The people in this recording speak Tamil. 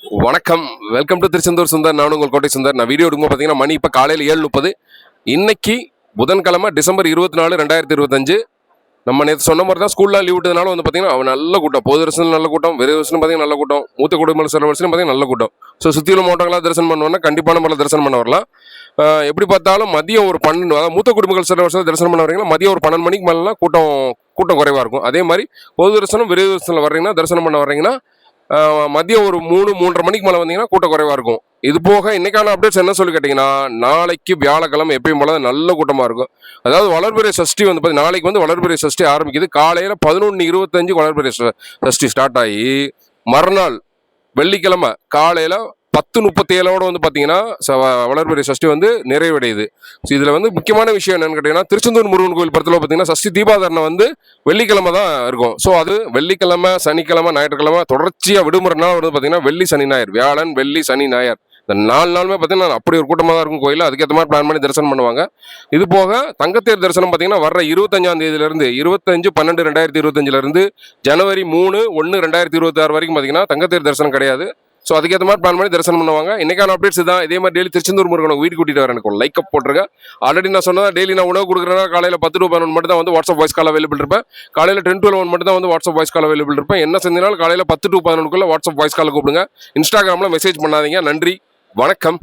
வணக்கம். Welcome to Tiruchendur Sundar. நான் உங்கள் கோட்டை சுந்தர். நான் வீடியோ எடுக்கும்போது பார்த்தீங்கன்னா மணி இப்போ காலையில் 7:30. இன்னைக்கு புதன்கிழமை டிசம்பர் 24, 2025. நம்ம நேற்று சொன்ன மாதிரி தான் ஸ்கூல்லாம் லீவ் விட்டதுனால வந்து பார்த்தீங்கன்னா நல்ல கூட்டம். பொது தரிசனம் நல்ல கூட்டம், விரை தரிசனம் பார்த்தீங்கன்னா நல்ல கூட்டம், மூத்த குடும்ப சில வருஷம் பார்த்தீங்கன்னா நல்ல கூட்டம். ஸோ சுற்றியுள்ள மாவட்டங்களாக தரிசனம் பண்ணுவோம்னா கண்டிப்பான முறையில் தரிசனம் பண்ண வரலாம். எப்படி பார்த்தாலும் மதியம் ஒரு 12, அதாவது மூத்த குடும்பங்கள் சில வருஷம் தரிசனம் பண்ண வரீங்களா மதியம் ஒரு 12 மணிக்கு மேலாம் கூட்டம் குறைவாக இருக்கும். அதே மாதிரி பொது தரிசனம் விரை தரிசனத்தில் வர்றீங்கன்னா தரிசனம் பண்ண வர்றீங்கன்னா மதியம் ஒரு 3-3:30 மணிக்கு மேலே வந்தீங்கன்னா கூட்டம் குறைவாக இருக்கும். இது போக இன்னைக்கான அப்டேட்ஸ் என்ன சொல்லி கேட்டிங்கன்னா, நாளைக்கு வியாழக்கிழமை எப்பயும் போல நல்ல கூட்டமாக இருக்கும். அதாவது வளர்பிறை சஷ்டி வந்து பார்த்தீங்கன்னா நாளைக்கு வந்து வளர்பிறை சஷ்டி ஆரம்பிக்குது. காலையில் 11:25 வளர்பிறை சஷ்டி ஸ்டார்ட் ஆகி மறுநாள் வெள்ளிக்கிழமை காலையில் 10:37 வந்து பார்த்தீங்கன்னா வளர்பிறை சஷ்டி வந்து நிறைவடையுது. ஸோ இதில் வந்து முக்கியமான விஷயம் என்னன்னு கேட்டிங்கன்னா, திருச்செந்தூர் முருகன் கோயில் படத்தில் பார்த்தீங்கன்னா சஷ்டி தீபாதரணை வந்து வெள்ளிக்கிழமை தான் இருக்கும். ஸோ அது வெள்ளிக்கிழமை, சனிக்கிழமை, ஞாயிற்றுக்கிழமை தொடர்ச்சியாக விடுமுறை நாள் வந்து பார்த்தீங்கன்னா வெள்ளி, சனி, ஞாயிறு, வியாழன், வெள்ளி, சனி, ஞாயிறு இந்த 4 நாளுமே பார்த்தீங்கன்னா அப்படி ஒரு கூட்டமாக தான் இருக்கும் கோயில். அதுக்கேற்ற மாதிரி பிளான் பண்ணி தரிசனம் பண்ணுவாங்க. இது போக தங்கத்தேர் தரிசனம் பார்த்தீங்கன்னா வர்ற 25ஆம் தேதியிலிருந்து 25/12/2025 ஜனவரி 3/1/2026 வரைக்கும் பார்த்தீங்கன்னா தங்கத்தேர் தரிசனம் கிடையாது. ஸோ அதுக்கேற்ற மாதிரி பிளான் பண்ணி தரிசனம் பண்ணுவாங்க. இன்னைக்கான அப்டேட்ஸ் தான். இதே மாதிரி டெய்லி திருச்செந்தூர் முருகன் வீடு கூட்டிட்டு வரேன். எனக்கு லைக் போட்டுருங்க. ஆல்ரெடி நான் சொன்னதான் டெய்லி நான் உணவு கொடுக்குறேன்னா காலையில் 10 to 11 மட்டும் தான் வந்து வாட்ஸ்அப் வாய்ஸ் கால் அவைலபிள் இருப்பேன். காலையில் 10 to 11 மட்டும் தான் வந்து வாட்ஸ்அப் வாய்ஸ் கால் அவைலபிள் இருப்பேன். என்ன செஞ்சாலும் காலையில் 10 to 11 வாட்ஸ்அப் வாய்ஸ் கால் கூப்பிடுங்க. இன்ஸ்டாகிராமில் மெசேஜ் பண்ணாதீங்க. நன்றி, வணக்கம்.